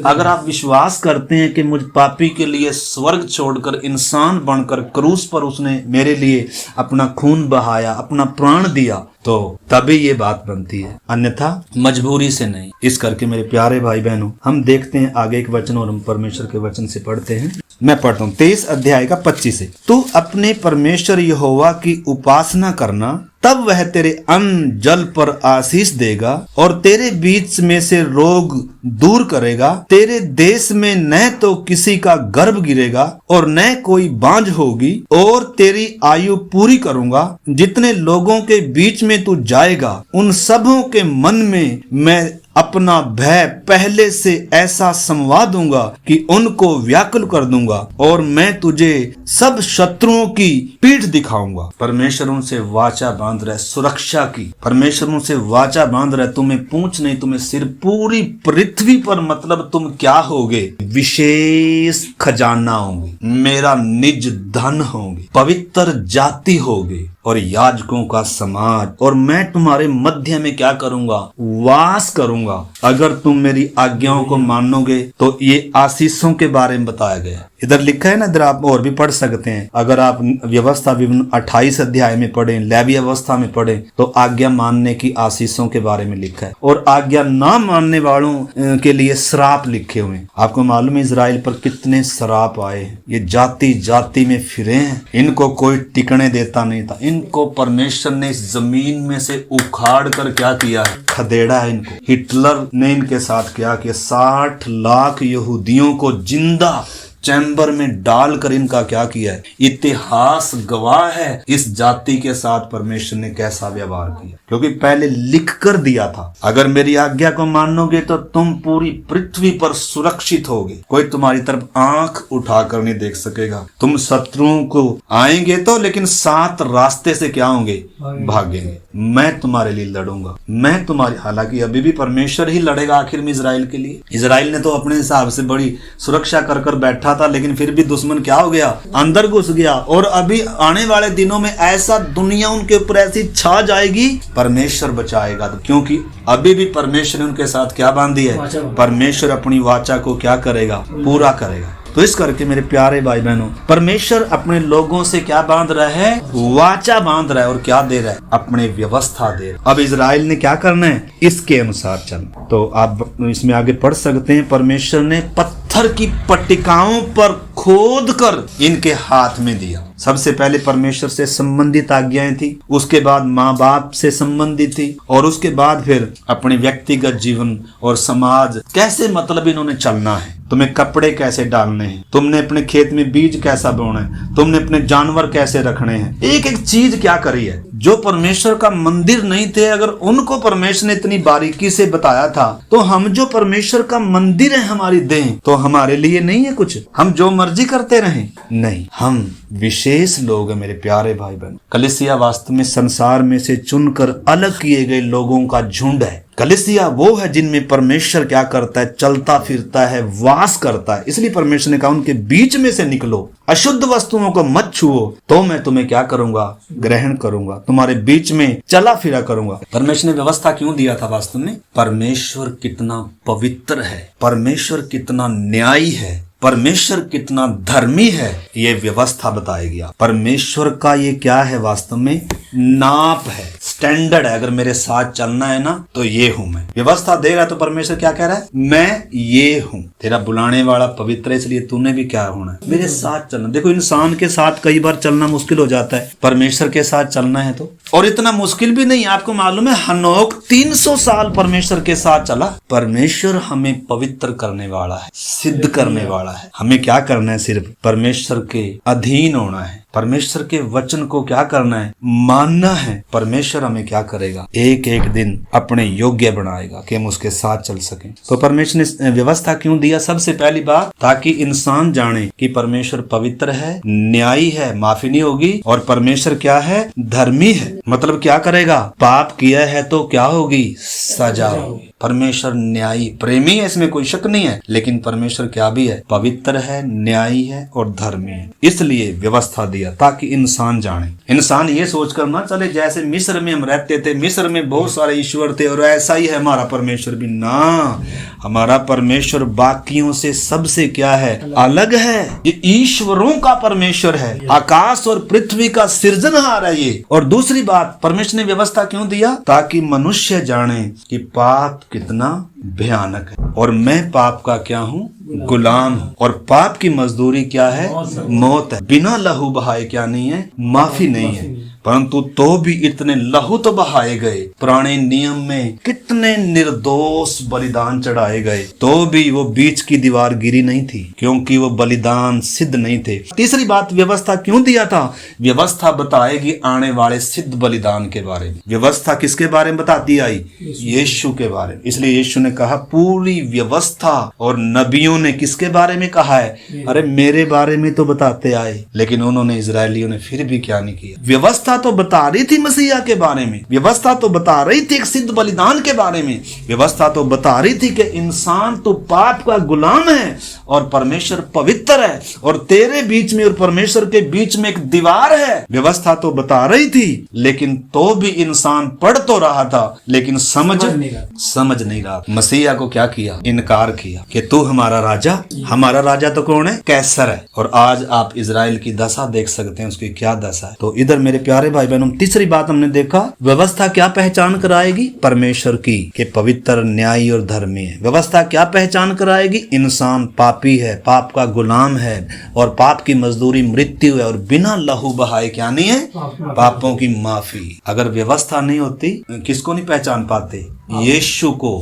अगर आप विश्वास करते हैं कि मुझ पापी के लिए स्वर्ग छोड़कर इंसान बनकर क्रूस पर उसने मेरे लिए अपना खून बहाया, अपना प्राण दिया, तो तभी ये बात बनती है, अन्यथा मजबूरी से नहीं। इस करके मेरे प्यारे भाई बहनों, हम देखते हैं आगे एक वचन और हम परमेश्वर के वचन से पढ़ते हैं। मैं पढ़ता हूँ 23 अध्याय का 25 से। तू अपने परमेश्वर यहोवा की उपासना करना, तब वह तेरे अन्न जल पर आशीष देगा और तेरे बीच में से रोग दूर करेगा। तेरे देश में न तो किसी का गर्भ गिरेगा और न कोई बांझ होगी, और तेरी आयु पूरी करूंगा। जितने लोगों के बीच में तू जाएगा उन सबों के मन में मैं अपना भय पहले से ऐसा समवा दूंगा कि उनको व्याकुल कर दूंगा, और मैं तुझे सब शत्रुओं की पीठ दिखाऊंगा। परमेश्वर उनसे वाचा बांध रहा है सुरक्षा की। परमेश्वर उनसे वाचा बांध रहा है, तुम्हें पूंछ नहीं तुम्हें सिर। पूरी पृथ्वी पर मतलब तुम क्या होगे? विशेष खजाना होंगे, मेरा निज धन होंगे, पवित्र जाति होगे और याजकों का समाज, और मैं तुम्हारे मध्य में क्या करूंगा? वास करूंगा। अगर तुम मेरी आज्ञाओं को मानोगे तो ये आशीषों के बारे में बताया गया। इधर लिखा है ना, इधर आप और भी पढ़ सकते हैं। अगर आप व्यवस्था 28 अध्याय में पढ़ें, लेवी अवस्था में पढ़ें, तो आज्ञा मानने की आशीषों के बारे में लिखा है, और आज्ञा ना मानने वालों के लिए श्राप लिखे हुए हैं। आपको मालूम है इजराइल पर कितने श्राप आए हैं। ये जाति जाति में फिरे हैं, इनको कोई टिकने देता नहीं था। इनको परमेश्वर ने इस जमीन में से उखाड़ कर क्या किया है? खदेड़ा है इनको। हिटलर ने इनके साथ क्या किया? 60 लाख यहूदियों को जिंदा चैम्बर में डालकर इनका क्या किया है? इतिहास गवाह है इस जाति के साथ परमेश्वर ने कैसा व्यवहार किया, क्योंकि पहले लिख कर दिया था, अगर मेरी आज्ञा को मानोगे तो तुम पूरी पृथ्वी पर सुरक्षित होगे, कोई तुम्हारी तरफ आंख उठाकर नहीं देख सकेगा। तुम शत्रुओं को आएंगे तो, लेकिन 7 रास्ते से क्या होंगे? भागेंगे। मैं तुम्हारे लिए लड़ूंगा, मैं तुम्हारी, हालांकि अभी भी परमेश्वर ही लड़ेगा आखिर में इजराइल के लिए। इजराइल ने तो अपने हिसाब से बड़ी सुरक्षा कर बैठा था, लेकिन फिर भी दुश्मन क्या हो गया, अंदर घुस गया। और अभी आने वाले दिनों में ऐसा दुनिया उनके ऊपर ऐसी छा जाएगी, परमेश्वर बचाएगा। क्योंकि अभी भी परमेश्वर ने उनके साथ क्या बांधी है, परमेश्वर अपनी वाचा को क्या करेगा, पूरा करेगा। तो इस करके मेरे प्यारे भाई बहनों, परमेश्वर अपने लोगों से क्या बांध रहा है, वाचा बांध रहा है। और क्या दे रहा है, अपने व्यवस्था दे रहा है। अब इजराइल ने क्या करना है, इसके अनुसार चलना। तो आप इसमें आगे पढ़ सकते हैं, परमेश्वर ने पत्थर की पट्टिकाओं पर खोद कर इनके हाथ में दिया। सबसे पहले परमेश्वर से संबंधित आज्ञाएं थी, उसके बाद माँ बाप से संबंधित थी, और उसके बाद फिर अपने व्यक्तिगत जीवन और समाज कैसे, मतलब इन्होंने चलना है। तुम्हें कपड़े कैसे डालने हैं, तुमने अपने खेत में बीज कैसा बोना है, तुमने अपने जानवर कैसे रखने हैं। एक एक चीज क्या करी है। जो परमेश्वर का मंदिर नहीं थे, अगर उनको परमेश्वर ने इतनी बारीकी से बताया था, तो हम जो परमेश्वर का मंदिर है हमारी देह, तो हमारे लिए नहीं है कुछ, हम जो मर्जी करते रहें, नहीं, हम विशेष लोग हैं मेरे प्यारे भाई बहन। कलीसिया वास्तव में संसार में से चुनकर अलग किए गए लोगों का झुंड है। कलीसिया वो है जिनमें परमेश्वर क्या करता है, चलता फिरता है, वास करता है। इसलिए परमेश्वर ने कहा उनके बीच में से निकलो, अशुद्ध वस्तुओं को मत छुओ, तो मैं तुम्हें क्या करूंगा, ग्रहण करूंगा, तुम्हारे बीच में चला फिरा करूंगा। परमेश्वर ने व्यवस्था क्यों दिया था वास्तव में, परमेश्वर कितना पवित्र है, परमेश्वर कितना न्यायी है, परमेश्वर कितना धर्मी है, ये व्यवस्था बताएगी। परमेश्वर का ये क्या है, वास्तव में नाप है, स्टैंडर्ड है। अगर मेरे साथ चलना है ना, तो ये हूं मैं। व्यवस्था दे रहा है तो परमेश्वर क्या कह रहा है, मैं ये हूं, तेरा बुलाने वाला पवित्र है, इसलिए तूने भी क्या होना है, मेरे साथ चलना। देखो, इंसान के साथ कई बार चलना मुश्किल हो जाता है, परमेश्वर के साथ चलना है तो, और इतना मुश्किल भी नहीं। आपको मालूम है, हनोक 300 साल परमेश्वर के साथ चला। परमेश्वर हमें पवित्र करने वाला है, सिद्ध करने वाला है। हमें क्या करना है, सिर्फ परमेश्वर के अधीन होना है, परमेश्वर के वचन को क्या करना है, मानना है। परमेश्वर हमें क्या करेगा, एक एक दिन अपने योग्य बनाएगा कि हम उसके साथ चल सकें। तो परमेश्वर ने व्यवस्था क्यों दिया, सबसे पहली बात, ताकि इंसान जाने कि परमेश्वर पवित्र है, न्यायी है, माफी नहीं होगी, और परमेश्वर क्या है, धर्मी है। मतलब क्या करेगा, पाप किया है तो क्या होगी, सजा होगी। परमेश्वर न्यायी, प्रेमी है, इसमें कोई शक नहीं है, लेकिन परमेश्वर क्या भी है, पवित्र है, न्यायी है और धर्मी है। इसलिए व्यवस्था दिया ताकि इंसान जाने। इंसान ये सोचकर ना चले जैसे मिस्र में हम रहते थे, मिस्र में बहुत सारे ईश्वर थे और ऐसा ही है हमारा परमेश्वर भी, ना, हमारा परमेश्वर बाकियों से सबसे क्या है, अलग है। ये ईश्वरों का परमेश्वर है, आकाश और पृथ्वी का सृजनहार है ये। और दूसरी बात, परमेश्वर ने व्यवस्था क्यों दिया, ताकि मनुष्य जाने कि पाप कितना भयानक है, और मैं पाप का क्या हूँ, गुलाम हूँ, और पाप की मजदूरी क्या है, मौत है। बिना लहू बहाए क्या नहीं है, माफी नहीं है। परंतु तो भी इतने लहू तो बहाए गए, पुराने नियम में कितने निर्दोष बलिदान चढ़ाए गए, तो भी वो बीच की दीवार गिरी नहीं थी, क्योंकि वो बलिदान सिद्ध नहीं थे। तीसरी बात, व्यवस्था क्यों दिया था, व्यवस्था बताएगी आने वाले सिद्ध बलिदान के बारे में। व्यवस्था किसके बारे में बताती आई, यीशु के बारे में। इसलिए यीशु ने कहा पूरी व्यवस्था और नबियों ने किसके बारे में कहा है, अरे मेरे बारे में तो बताते आए, लेकिन उन्होंने, इजरायलियों ने फिर भी क्या नहीं किया। व्यवस्था तो बता रही थी मसीहा के बारे में, व्यवस्था तो बता रही थी एक सिद्ध बलिदान के बारे में, व्यवस्था तो बता रही थी कि इंसान तो पाप का गुलाम है और परमेश्वर पवित्र है, और तेरे बीच में और परमेश्वर के बीच में एक दीवार है। व्यवस्था तो बता रही थी, लेकिन तो भी इंसान पढ़ तो रहा था, लेकिन समझ नहीं रहा। मसीहा को क्या किया, इनकार किया कि तू हमारा राजा, हमारा राजा तो कौन है, कैसर है। और आज आप इजराइल की दशा देख सकते हैं, उसकी क्या दशा है। तो इधर मेरे प्यारे भाई बहनों, तीसरी बात हमने देखा, व्यवस्था क्या पहचान कराएगी, परमेश्वर की कि पवित्र, न्यायी और धर्मी है। व्यवस्था क्या पहचान कराएगी, इंसान पापी है, पाप का गुलाम है, और पाप की मजदूरी मृत्यु है, और बिना लहू बहाए क्या नहीं है, पापों की माफी। अगर व्यवस्था नहीं होती, किसको नहीं पहचान पाते, यीशु को,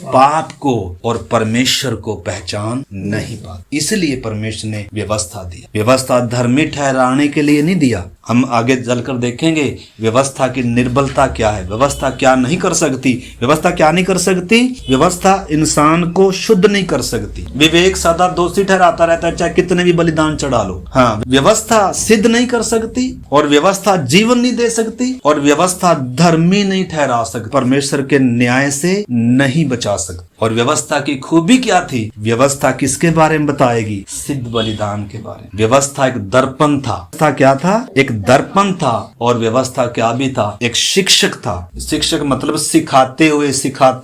पाप को और परमेश्वर को पहचान नहीं पाते। इसलिए परमेश्वर ने व्यवस्था दी। व्यवस्था धर्मी ठहराने के लिए नहीं दिया। हम आगे चलकर देखेंगे व्यवस्था की निर्बलता क्या है, व्यवस्था क्या नहीं कर सकती। व्यवस्था क्या नहीं कर सकती, व्यवस्था इंसान को शुद्ध नहीं कर सकती। विवेक सदा दोषी ठहराता रहता है, चाहे कितने भी बलिदान चढ़ा लो। हाँ, व्यवस्था सिद्ध नहीं कर सकती, और व्यवस्था जीवन नहीं दे सकती, और व्यवस्था धर्मी नहीं ठहरा सकती, परमेश्वर के न्याय से नहीं बचा सकती। और व्यवस्था की खूबी क्या थी? व्यवस्था किसके बारे में बताएगी? सिद्ध बलिदान के बारे में। व्यवस्था एक दर्पण था। व्यवस्था क्या था? एक दर्पण था। और व्यवस्था क्या भी था? एक शिक्षक था। शिक्षक मतलब सिखाते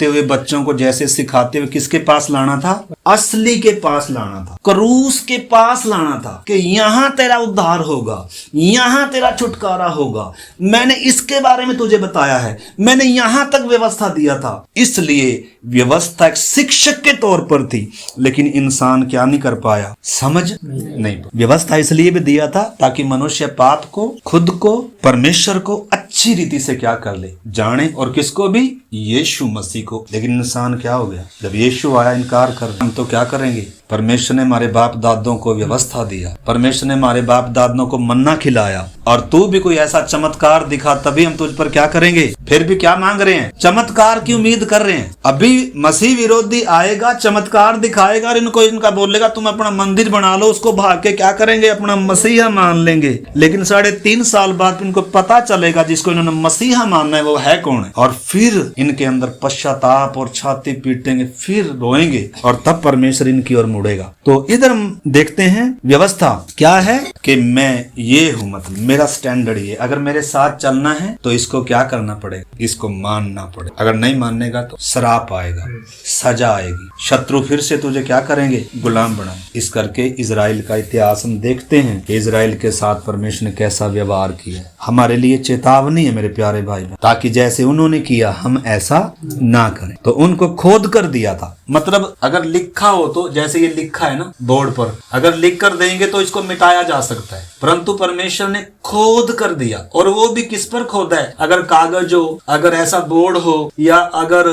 हुए बच्चों को जैसे सिखाते हुए किसके पास लाना था? असली के पास लाना था, क्रूस के पास लाना था कि यहाँ तेरा उद्धार होगा, यहाँ तेरा छुटकारा होगा। मैंने इसके बारे में तुझे बताया है, मैंने यहाँ तक व्यवस्था दिया था। इसलिए व्यवस्था एक शिक्षक के तौर पर थी, लेकिन इंसान क्या नहीं कर पाया? समझ नहीं। व्यवस्था इसलिए भी दिया था ताकि मनुष्य पाप को, खुद को, परमेश्वर को अच्छी रीति से क्या कर ले, जाने, और किसको भी? यीशु मसीह को। लेकिन इंसान क्या हो गया? जब यीशु आया इनकार कर, हम तो क्या करेंगे? परमेश्वर ने हमारे बाप दादों को व्यवस्था दिया, परमेश्वर ने हमारे बाप दादों को मन्ना खिलाया, और तू भी कोई ऐसा चमत्कार दिखा तभी हम तुझ पर क्या करेंगे? फिर भी क्या मांग रहे हैं? चमत्कार की उम्मीद कर रहे हैं। अभी मसीह विरोधी आएगा, चमत्कार दिखाएगा और इनका बोलेगा तुम अपना मंदिर बना लो, उसको भाग के क्या करेंगे? अपना मसीहा मान लेंगे। लेकिन 3.5 साल बाद इनको पता चलेगा जिसको इन्होंने मसीहा मानना है वो है कौन है, और फिर इनके अंदर पश्चाताप और छाती पीटेंगे, फिर रोएंगे, और तब परमेश्वर इनकी ओर मुड़ेगा। तो इधर हम देखते हैं व्यवस्था क्या है कि मैं ये हूं, मतलब मेरा स्टैंडर्ड ये, अगर मेरे साथ चलना है तो इसको क्या करना पड़ेगा? इसको मानना पड़ेगा। अगर नहीं माननेगा तो श्राप आएगा, सजा आएगी, शत्रु फिर से तुझे क्या करेंगे? गुलाम बनाए। इस करके इजराइल का इतिहास हम देखते हैं कि इजराइल के साथ परमेश्वर ने कैसा व्यवहार किया। हमारे लिए चेतावनी है मेरे प्यारे भाई, ताकि जैसे उन्होंने किया हम ऐसा ना करें। तो उनको खोद कर दिया था, मतलब अगर लिखा हो तो, जैसे ये लिखा है ना बोर्ड पर, अगर लिख कर देंगे तो इसको मिटाया जा सकता है, परंतु परमेश्वर ने खोद कर दिया। और वो भी किस पर खोदा है? अगर कागज हो, अगर ऐसा बोर्ड हो, या अगर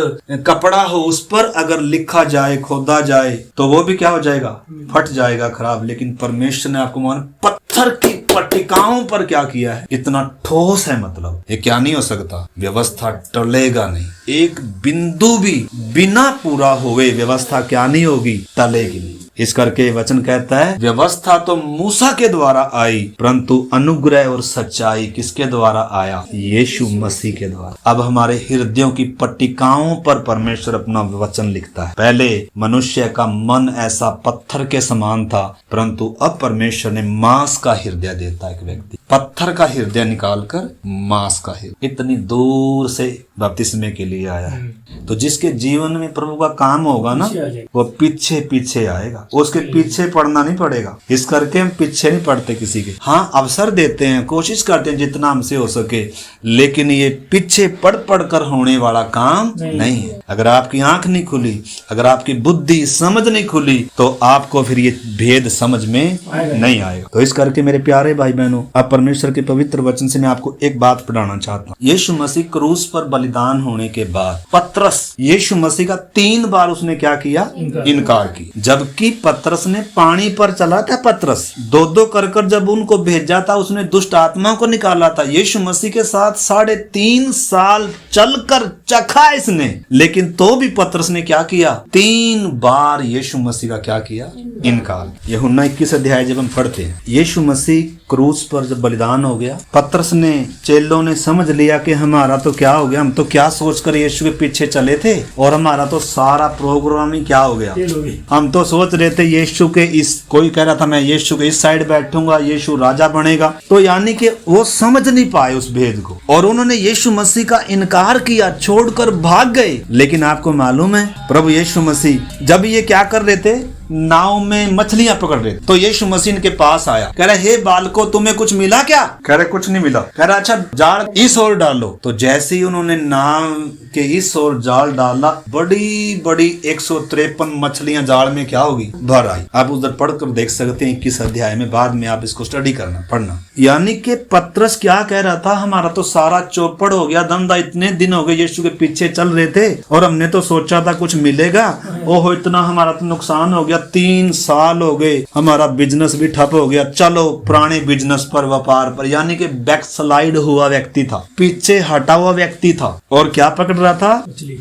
कपड़ा हो, उस पर अगर लिखा जाए, खोदा जाए, तो वो भी क्या हो जाएगा? फट जाएगा, खराब। लेकिन परमेश्वर ने आपको मान पत्थर की पट्टिकाओं पर क्या किया है? इतना ठोस है, मतलब ये क्या नहीं हो सकता? व्यवस्था टलेगा नहीं, एक बिंदु भी बिना पूरा हुए व्यवस्था क्या नहीं होगी? टलेगी नहीं। इस करके वचन कहता है व्यवस्था तो मूसा के द्वारा आई, परंतु अनुग्रह और सच्चाई किसके द्वारा आया? यीशु मसीह के द्वारा। अब हमारे हृदयों की पट्टिकाओं पर परमेश्वर अपना वचन लिखता है। पहले मनुष्य का मन ऐसा पत्थर के समान था, परंतु अब परमेश्वर ने मांस का हृदय देता है। एक व्यक्ति पत्थर का हृदय निकालकर मांस का हृदय, इतनी दूर से बपतिस्मे के लिए आया है। तो जिसके जीवन में प्रभु का काम होगा ना, वो पीछे पीछे आएगा, उसके पीछे पड़ना नहीं पड़ेगा। इस करके हम पीछे नहीं पड़ते किसी के। हाँ, अवसर देते हैं, कोशिश करते हैं जितना हमसे हो सके, लेकिन ये पीछे पड़ पड़ कर होने वाला काम नहीं है। अगर आपकी आंख नहीं खुली, अगर आपकी बुद्धि समझ नहीं खुली, तो आपको फिर ये भेद समझ में नहीं आएगा। तो इस करके मेरे प्यारे भाई बहनों, अब परमेश्वर के पवित्र वचन से मैं आपको एक बात पढ़ाना चाहता हूँ। यीशु मसीह क्रूस पर बलिदान होने के बाद पतरस, यीशु मसीह का 3 बार उसने क्या किया? इनकार किया। जबकि पतरस ने पानी पर चला था, पतरस 2-2 कर जब उनको भेजा था, उसने दुष्ट आत्मा को निकाला था। यीशु मसीह के साथ 3.5 साल चलकर चखा इसने, लेकिन तो भी पतरस ने क्या किया? 3 बार यीशु मसीह का क्या किया? इनकार। यूहन्ना 21 अध्याय जब हम पढ़ते हैं, यीशु मसीह क्रूस पर जब बलिदान हो गया, पतरस ने, चेलों ने समझ लिया कि हमारा तो क्या हो गया, हम तो क्या सोचकर यीशु के पीछे चले थे, और हमारा तो सारा प्रोग्राम ही क्या हो गया। हम तो सोच रहे थे यीशु के इस, कोई कह रहा था मैं यीशु के इस साइड बैठूंगा, यीशु राजा बनेगा। तो यानी कि वो समझ नहीं पाए उस भेद को, और उन्होंने यीशु मसीह का इनकार किया, छोड़कर भाग गए। लेकिन आपको मालूम है, प्रभु यीशु मसीह जब ये क्या कर रहे थे? नाव में मछलियां पकड़ रहे, तो यीशु मसीह के पास आया, कह रहा हे बालको तुम्हें कुछ मिला क्या? कह रहे कुछ नहीं मिला। कह रहा अच्छा जाल इस ओर डालो। तो जैसे ही उन्होंने नाव के इस ओर जाल डाला, बड़ी बड़ी 153 मछलियां जाल में क्या होगी? भर आई। आप उधर पढ़कर देख सकते हैं 21 अध्याय में, बाद में आप इसको स्टडी करना, पढ़ना। यानी कि पतरस क्या कह रहा था? हमारा तो सारा चौपड़ हो गया, धंधा, इतने दिन हो गए यीशु के पीछे चल रहे थे और हमने तो सोचा था कुछ मिलेगा, ओहो इतना हमारा तो नुकसान हो गया, गया, 3 साल हो गए, हमारा बिजनेस भी ठप हो गया, चलो पुराने बिजनेस पर, व्यापार पर, यानी कि बैक स्लाइड हुआ व्यक्ति था, पीछे हटा हुआ व्यक्ति था। और क्या पकड़ रहा था?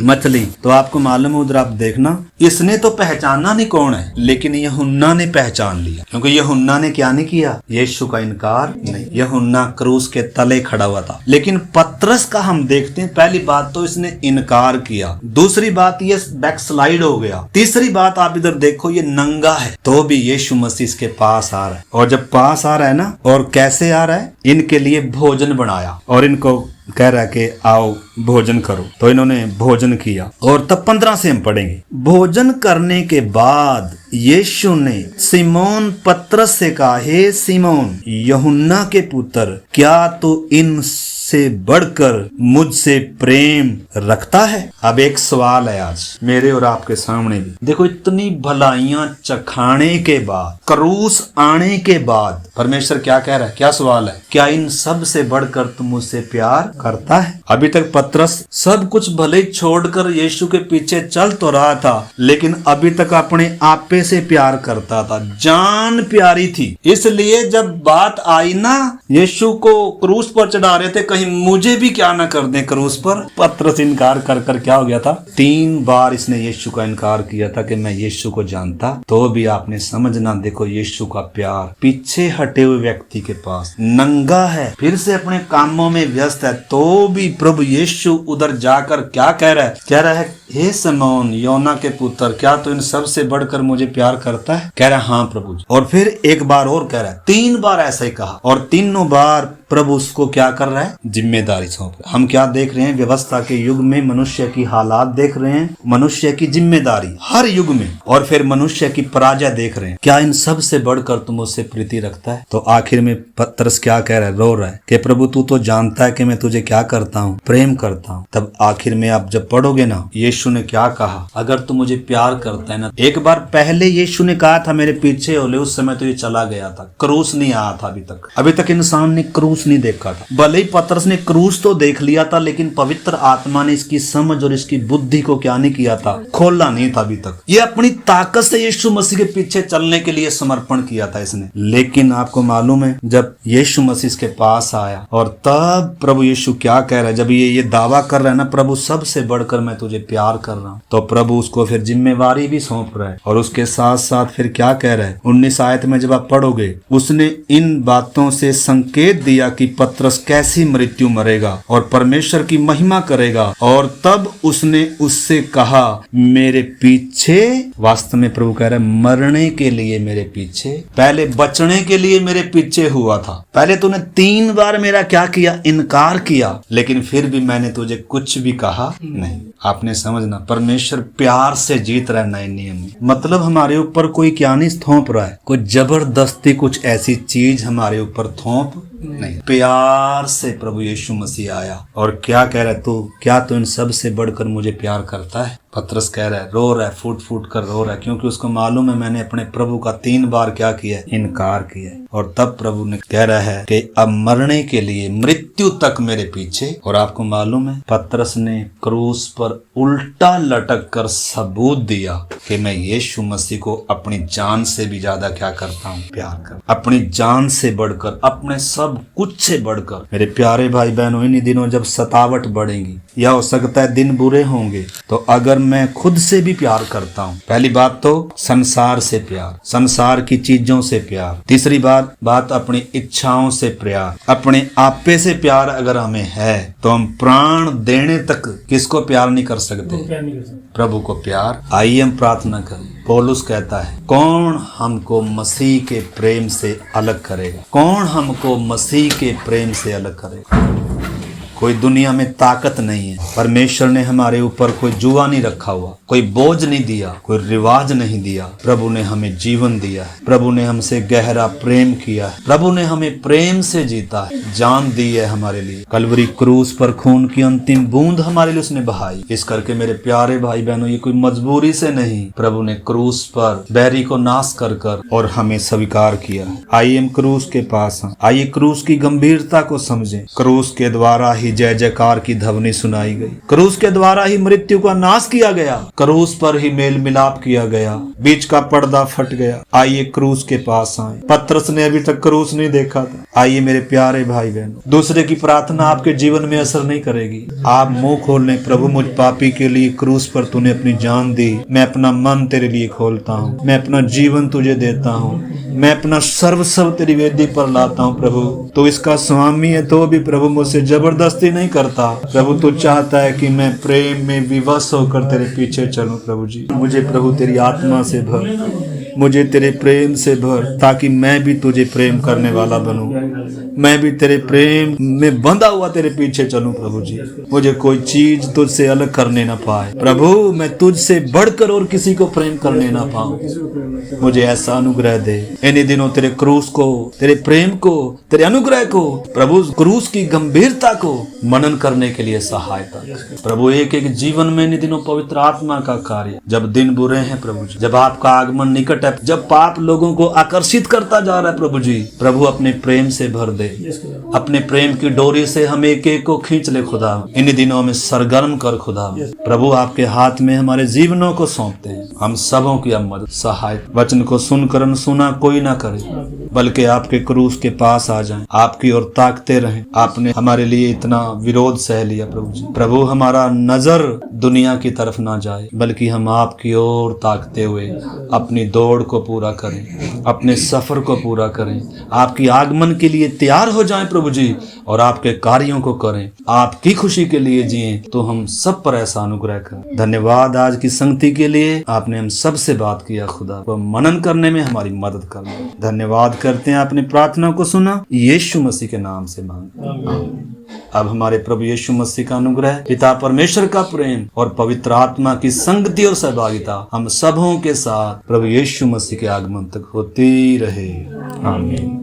मछली। तो आपको मालूम है, उधर आप देखना, इसने तो पहचाना नहीं कौन है, लेकिन यूहन्ना ने पहचान लिया, क्योंकि यूहन्ना ने क्या नहीं किया? यीशु का इनकार नहीं। यूहन्ना क्रूस के तले खड़ा हुआ था। लेकिन पतरस का हम देखते हैं, पहली बात तो इसने इनकार किया, दूसरी बात ये बैक स्लाइड हो गया, तीसरी बात आप इधर देखो, ये नंगा है तो भी यीशु मसीह इसके पास आ रहा है। और जब पास आ रहा है ना, और कैसे आ रहा है? इनके लिए भोजन बनाया और इनको कह रहा है कि आओ भोजन करो। तो इन्होंने भोजन किया। और तब 15 से हम पढ़ेंगे। भोजन करने के बाद यीशु ने सिमोन पतरस से कहा, हे सिमोन, यूहन्ना के पुत्र, क्या तू इन से बढ़कर मुझसे प्रेम रखता है? अब एक सवाल है आज मेरे और आपके सामने भी। देखो, इतनी भलाइयां चखाने के बाद, क्रूस आने के बाद परमेश्वर क्या कह रहा है? क्या सवाल है? क्या इन सब से बढ़कर तुम मुझसे प्यार करता है? अभी तक पतरस सब कुछ भले छोड़कर यीशु के पीछे चल तो रहा था, लेकिन अभी तक अपने आपे से प्यार करता था, जान प्यारी थी। इसलिए जब बात आई ना, यीशु को क्रूस पर चढ़ा रहे थे, कहीं मुझे भी क्या ना कर दें क्रूस पर, पतरस इनकार कर कर क्या हो गया था? 3 बार इसने यीशु का इनकार किया था कि मैं यीशु को जानता। तो भी आपने समझना, देखो यीशु का प्यार पीछे हटे हुए व्यक्ति के पास, नंगा है, फिर से अपने कामों में व्यस्त है, तो भी प्रभु यीशु उधर जाकर क्या कह रहा है? कह रहा है, हे सिमोन, यूहन्ना के पुत्र, क्या तू इन सब से बढ़कर मुझे प्यार करता है? कह रहा है, हाँ प्रभु। और फिर एक बार और कह रहा है, 3 बार ऐसा ही कहा, और तीनों बार प्रभु उसको क्या कर रहा है? जिम्मेदारी सौंप रहा है। हम क्या देख रहे हैं? व्यवस्था के युग में मनुष्य की हालात देख रहे हैं, मनुष्य की जिम्मेदारी हर युग में, और फिर मनुष्य की पराजय देख रहे हैं। क्या इन सब से बढ़कर तुम उससे प्रीति रखता है? तो आखिर में पतरस क्या कह रहा है? रो रहा है कि प्रभु तू तो जानता है कि मैं तुझे क्या करता हूँ, प्रेम करता हूँ। तब आखिर में आप जब पढ़ोगे ना, यीशु ने क्या कहा? अगर तू मुझे प्यार करता है ना, एक बार पहले यीशु ने कहा था मेरे पीछे हो ले, उस समय तो ये चला गया था, क्रूस नहीं आया था अभी तक इंसान ने क्रूस नहीं देखा था। भले ही पतरस ने क्रूस तो देख लिया था, लेकिन पवित्र आत्मा ने इसकी समझ और इसकी बुद्धि को क्या नहीं किया था? खोला नहीं था अभी तक। ये अपनी ताकत से यीशु मसीह के पीछे चलने के लिए समर्पण किया था इसने। लेकिन आपको मालूम है, जब यीशु मसीह इसके पास आया, और तब प्रभु यीशु क्या कह रहा है? जब ये दावा कर रहा है ना, प्रभु सबसे बढ़कर मैं तुझे प्यार कर रहा हूँ, तो प्रभु उसको फिर जिम्मेवारी भी सौंप रहा है। और उसके साथ साथ फिर क्या कह रहा है? 19 आयत में जब आप पढ़ोगे, उसने इन बातों से संकेत दिया कि पतरस कैसी मृत्यु मरेगा और परमेश्वर की महिमा करेगा। और तब उसने उससे कहा, मेरे पीछे, वास्तव में प्रभु कह रहा है, मरने के लिए मेरे पीछे, पहले बचने के लिए मेरे पीछे हुआ था। पहले तूने 3 बार मेरा क्या किया? इनकार किया, लेकिन फिर भी मैंने तुझे कुछ भी कहा नहीं। आपने समझना, परमेश्वर प्यार से जीत रहा है नए नियम में। मतलब हमारे ऊपर कोई क्या नहीं थोप रहा है, कोई जबरदस्ती कुछ ऐसी चीज हमारे ऊपर थोप नहीं, प्यार से प्रभु यीशु मसीह आया। और क्या कह रहा है? तू क्या तू इन सब से बढ़कर मुझे प्यार करता है? पतरस कह रहा है, रो रहा है, फूट फूट कर रो रहा है, क्योंकि उसको मालूम है मैंने अपने प्रभु का 3 बार क्या किया? इनकार किया। और तब प्रभु ने कह रहा है कि अब मरने के लिए, मृत्यु तक मेरे पीछे। और आपको मालूम है, पतरस ने क्रूस पर उल्टा लटक कर सबूत दिया कि मैं यीशु मसीह को अपनी जान से भी ज्यादा क्या करता हूँ? प्यार कर, अपनी जान से बढ़कर, अपने सब कुछ से बढ़कर। मेरे प्यारे भाई बहनों, इन दिनों जब सतावट बढ़ेगी, या हो सकता है दिन बुरे होंगे, तो अगर मैं खुद से भी प्यार करता हूँ, पहली बात तो संसार से प्यार, संसार की चीजों से प्यार, तीसरी बात अपनी इच्छाओं से प्यार, अपने आपे से प्यार अगर हमें है, तो हम प्राण देने तक किसको प्यार नहीं कर सकते? प्रभु को प्यार। आइए हम प्रार्थना करें। पौलुस कहता है, कौन हमको मसीह के प्रेम से अलग करेगा? कौन हमको मसीह के प्रेम से अलग करेगा? कोई दुनिया में ताकत नहीं है। परमेश्वर ने हमारे ऊपर कोई जुआ नहीं रखा हुआ, कोई बोझ नहीं दिया, कोई रिवाज नहीं दिया। प्रभु ने हमें जीवन दिया है, प्रभु ने हमसे गहरा प्रेम किया है, प्रभु ने हमें प्रेम से जीता है, जान दी है हमारे लिए। कलवरी क्रूस पर खून की अंतिम बूंद हमारे लिए उसने बहाई। इस करके मेरे प्यारे भाई बहनों, ये कोई मजबूरी से नहीं, प्रभु ने क्रूस पर बैरी को नाश कर कर और हमें स्वीकार किया। आइए हम क्रूस के पास हैं, आइए क्रूस की गंभीरता को समझें। क्रूस के द्वारा ही जय जयकार की ध्वनि सुनाई गई, क्रूस के द्वारा ही मृत्यु का नाश किया गया, क्रूस पर ही मेल मिलाप किया गया, बीच का पर्दा फट गया। आइए क्रूस के पास आए। पतरस ने अभी तक क्रूस नहीं देखा था। आइए मेरे प्यारे भाई बहन, दूसरे की प्रार्थना आपके जीवन में असर नहीं करेगी। आप मुंह खोल लें, प्रभु मुझ पापी के लिए क्रूस पर तूने अपनी जान दी, मैं अपना मन तेरे लिए खोलता हूँ, मैं अपना जीवन तुझे देता हूँ, मैं अपना सर्वस्व तेरी वेदी पर लाता हूँ। प्रभु तो इसका स्वामी है, तो भी प्रभु मुझसे जबरदस्ती नहीं करता। प्रभु तू चाहता है कि मैं प्रेम में विवश होकर तेरे पीछे चलूं। प्रभु जी मुझे प्रभु तेरी आत्मा से भर, मुझे तेरे प्रेम से भर, ताकि मैं भी तुझे प्रेम करने वाला बनूं, मैं भी तेरे प्रेम में बंधा हुआ तेरे पीछे चलूं। प्रभु जी मुझे कोई चीज तुझसे अलग करने ना पाए। प्रभु मैं तुझसे बढ़कर और किसी को प्रेम करने ना पाऊं, मुझे ऐसा अनुग्रह दे। इन्हीं दिनों तेरे क्रूस को, तेरे प्रेम को, तेरे अनुग्रह को, प्रभु क्रूस की गंभीरता को मनन करने के लिए सहायता। प्रभु एक एक जीवन में इन दिनों पवित्र आत्मा का कार्य, जब दिन बुरे हैं प्रभु जी, जब आपका आगमन निकट है, जब पाप लोगों को आकर्षित करता जा रहा है प्रभु जी, प्रभु अपने प्रेम से भर दे, अपने प्रेम की डोरी से हम एक एक को खींच ले खुदा। इन दिनों में सरगर्म कर खुदा। प्रभु आपके हाथ में हमारे जीवनों को सौंपते हैं। हम सबों की मदद सहाय, वचन को सुनकर अनसुना कोई ना करे, बल्कि आपके क्रूस के पास आ जाएं, आपकी ओर ताकते रहें। आपने हमारे लिए इतना विरोध सह लिया प्रभु जी। प्रभु हमारा नजर दुनिया की तरफ ना जाए, बल्कि हम आपकी ओर ताकते हुए अपनी दौड़ को पूरा करें, अपने सफर को पूरा करें, आपकी आगमन के लिए तैयार हो जाएं प्रभु जी, और आपके कार्यों को करें, आपकी खुशी के लिए जिएं। तो हम सब पर ऐसा अनुग्रह करें। धन्यवाद आज की संगति के लिए, आपने हम सब से बात किया खुदा, वो मनन करने में हमारी मदद करना। धन्यवाद करते हैं, आपने प्रार्थना को सुना, यीशु मसीह के नाम से मांग। अब हमारे प्रभु यीशु मसीह का अनुग्रह, पिता परमेश्वर का प्रेम और पवित्र आत्मा की संगति और सहभागिता हम सबों के साथ प्रभु यीशु मसीह के आगमन तक होती रहे। आमीन।